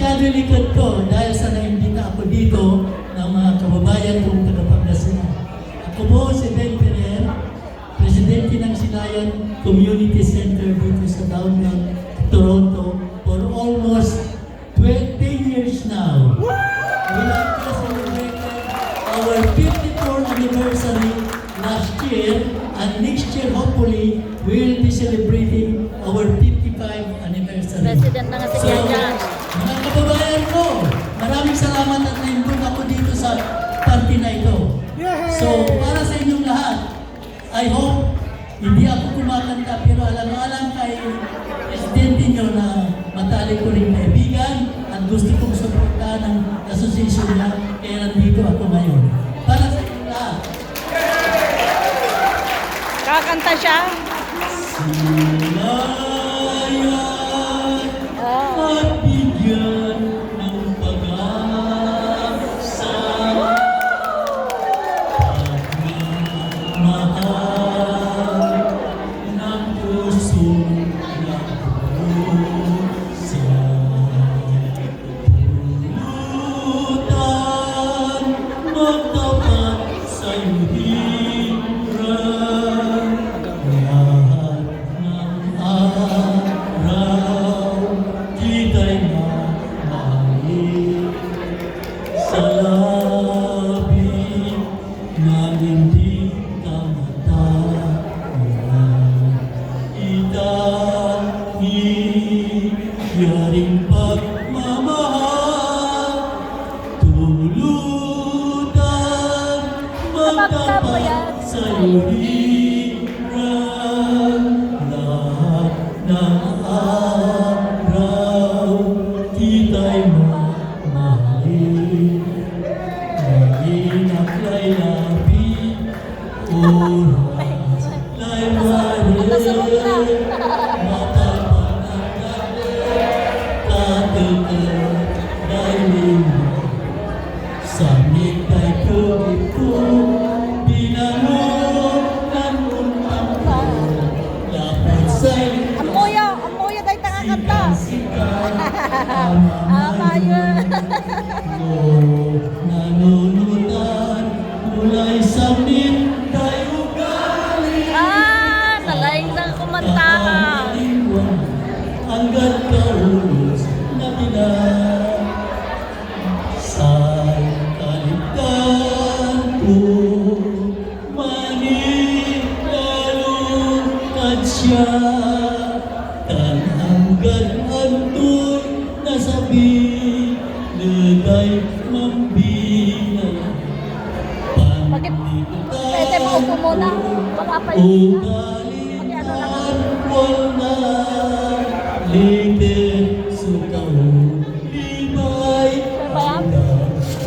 masyado likod ko dahil sa naimbita ako dito ng mga kababayan kong taga-Pangasinan. Ako po si Ben Ferrer, Presidente ng Sinayan Community Center dito sa downtown Toronto for almost 20 years now. We have just celebrated our 54th anniversary last year, and next year hopefully we will be celebrating our 55th anniversary. President na nga si Jan. Mga kababayan ko, maraming salamat at naimbog ako dito sa party na ito. So, para sa inyong lahat, I hope hindi ako kumakanta pero alam kay Presidente nyo na matalik ko rin kaibigan at gusto kong suportahan ng association niya, kaya nandito ako ngayon. Para sa inyong lahat. Kakanta siya? Silayan at bigyan ng pag-asa, pagmamahal ng pusong nagpusa. Pulutan magtapat sa'yo hirang, lahat ng araw kita'y mamahalin sa labi na hindi ka matanggihan. Itangiyaring pagmamahal, tulutan magtapat sa'yo hirang, lahat ng araw kita'y mamahalin. Maging akla'y labi, oras la'y marin, mapapagagad, katukat dahil samit ay tugit ko, binanong ng untang ko, lapit sa'y Amoya tayo takakanta. amayan ko, nanunutan mula'y samit tayo galing. Nalaing na kumanta ka. Hanggang kaulos na bilang sa'y kaligtan ko, manilalungkad siya, tan hanggang anto'y nasabi, nagay mambinay, Pwede mo upo muna. Makapay. ugalitan wala ligid.